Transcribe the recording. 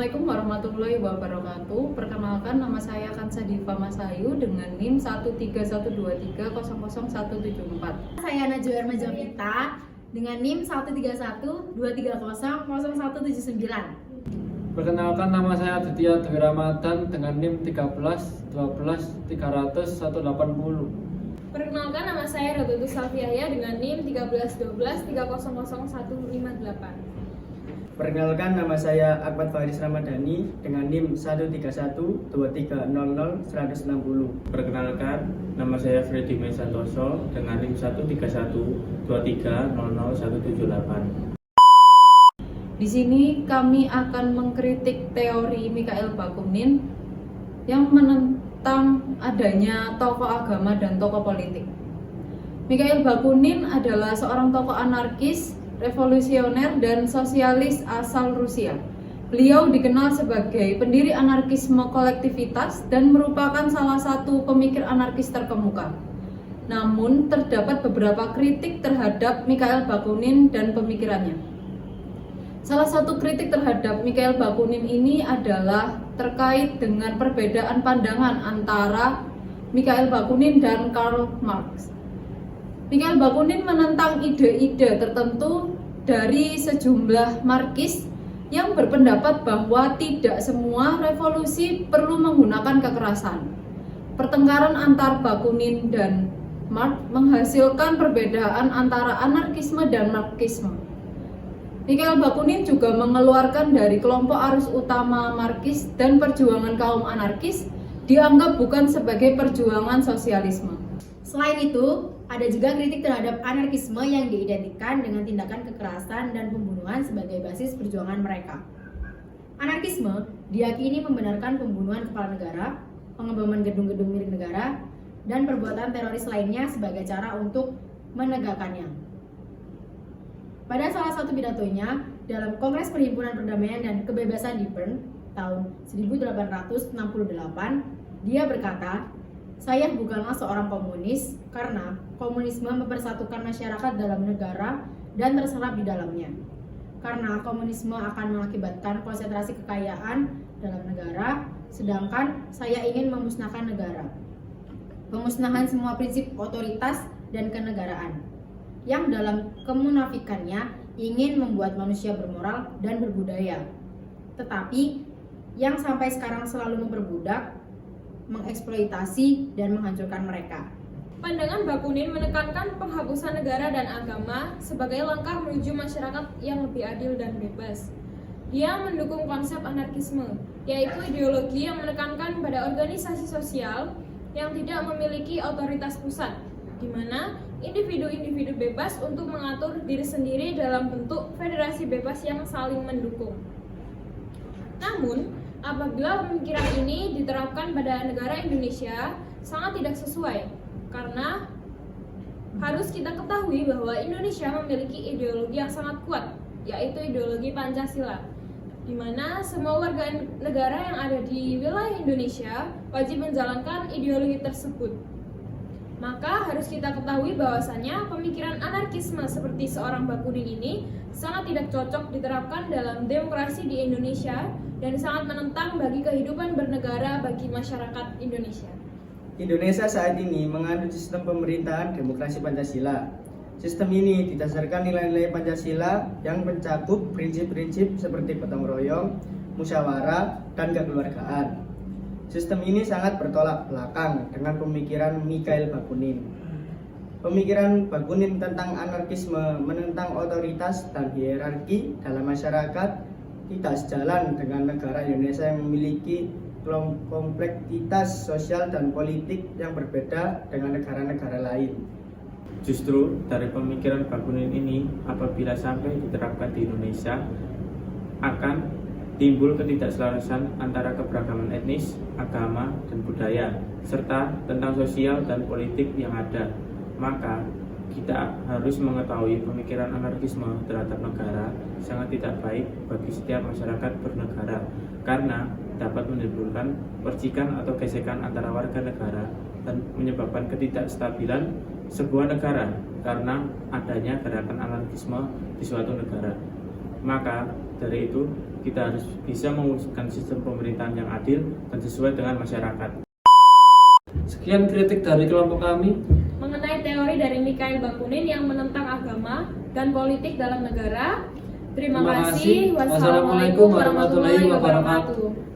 Assalamualaikum warahmatullahi wabarakatuh. Perkenalkan, nama saya Kansa Diva Masayu dengan NIM 13123000174. Saya Najwa Majovita dengan NIM 13123000179. Perkenalkan, nama saya Aditya Dwi Ramadan dengan NIM 13 12 300 180. Perkenalkan, nama saya Rotutu Salviaya dengan NIM 13 12 300 158. Perkenalkan, nama saya Akmat Faris Ramadhani dengan NIM 1312300 160. Perkenalkan, nama saya Freddy Mesantoso dengan NIM 13123000178. Di sini kami akan mengkritik teori Mikhail Bakunin yang menentang adanya tokoh agama dan tokoh politik. Mikhail Bakunin adalah seorang tokoh anarkis, revolusioner, dan sosialis asal Rusia. Beliau dikenal sebagai pendiri anarkisme kolektivitas dan merupakan salah satu pemikir anarkis terkemuka. Namun, terdapat beberapa kritik terhadap Mikhail Bakunin dan pemikirannya. Salah satu kritik terhadap Mikhail Bakunin ini adalah terkait dengan perbedaan pandangan antara Mikhail Bakunin dan Karl Marx. Mikhail Bakunin menentang ide-ide tertentu dari sejumlah Marxis yang berpendapat bahwa tidak semua revolusi perlu menggunakan kekerasan. Pertengkaran antar Bakunin dan Marx menghasilkan perbedaan antara anarkisme dan Marxisme. Mikhail Bakunin juga mengeluarkan dari kelompok arus utama Marxis dan perjuangan kaum anarkis dianggap bukan sebagai perjuangan sosialisme. Selain itu, ada juga kritik terhadap anarkisme yang diidentikan dengan tindakan kekerasan dan pembunuhan sebagai basis perjuangan mereka. Anarkisme diyakini membenarkan pembunuhan kepala negara, pengeboman gedung-gedung milik negara, dan perbuatan teroris lainnya sebagai cara untuk menegakkannya. Pada salah satu pidatonya dalam Kongres Perhimpunan Perdamaian dan Kebebasan di Bern tahun 1868, dia berkata, "Saya bukanlah seorang komunis karena komunisme mempersatukan masyarakat dalam negara dan terserap di dalamnya. Karena komunisme akan mengakibatkan konsentrasi kekayaan dalam negara, sedangkan saya ingin memusnahkan negara. Pemusnahan semua prinsip otoritas dan kenegaraan yang dalam kemunafikannya ingin membuat manusia bermoral dan berbudaya, tetapi yang sampai sekarang selalu memperbudak, mengeksploitasi, dan menghancurkan mereka." Pandangan Bakunin menekankan penghapusan negara dan agama sebagai langkah menuju masyarakat yang lebih adil dan bebas. Dia mendukung konsep anarkisme, yaitu ideologi yang menekankan pada organisasi sosial yang tidak memiliki otoritas pusat, di mana individu-individu bebas untuk mengatur diri sendiri dalam bentuk federasi bebas yang saling mendukung. Namun, apabila pemikiran ini diterapkan pada negara Indonesia, sangat tidak sesuai, karena harus kita ketahui bahwa Indonesia memiliki ideologi yang sangat kuat, yaitu ideologi Pancasila, di mana semua warga negara yang ada di wilayah Indonesia wajib menjalankan ideologi tersebut. Maka harus kita ketahui bahwasannya pemikiran anarkisme seperti seorang Bakunin ini sangat tidak cocok diterapkan dalam demokrasi di Indonesia dan sangat menentang bagi kehidupan bernegara bagi masyarakat Indonesia. Indonesia saat ini menganut sistem pemerintahan demokrasi Pancasila. Sistem ini didasarkan nilai-nilai Pancasila yang mencakup prinsip-prinsip seperti gotong royong, musyawarah, dan kekeluargaan. Sistem ini sangat bertolak belakang dengan pemikiran Mikhail Bakunin. Pemikiran Bakunin tentang anarkisme, menentang otoritas dan hierarki dalam masyarakat tidak sejalan dengan negara Indonesia yang memiliki kompleksitas sosial dan politik yang berbeda dengan negara-negara lain. Justru dari pemikiran Bakunin ini, apabila sampai diterapkan di Indonesia, akan timbul ketidakselarasan antara keberagaman etnis, agama, dan budaya, serta tentang sosial dan politik yang ada. Maka, kita harus mengetahui pemikiran anarkisme terhadap negara sangat tidak baik bagi setiap masyarakat bernegara, karena dapat menimbulkan percikan atau gesekan antara warga negara dan menyebabkan ketidakstabilan sebuah negara karena adanya gerakan anarkisme di suatu negara. Maka Dari itu, kita harus bisa mewujudkan sistem pemerintahan yang adil dan sesuai dengan masyarakat. Sekian kritik dari kelompok kami. Mengenai teori dari Mikhail Bakunin yang menentang agama dan politik dalam negara. Terima Terima kasih. kasih. Wassalamualaikum warahmatullahi wabarakatuh.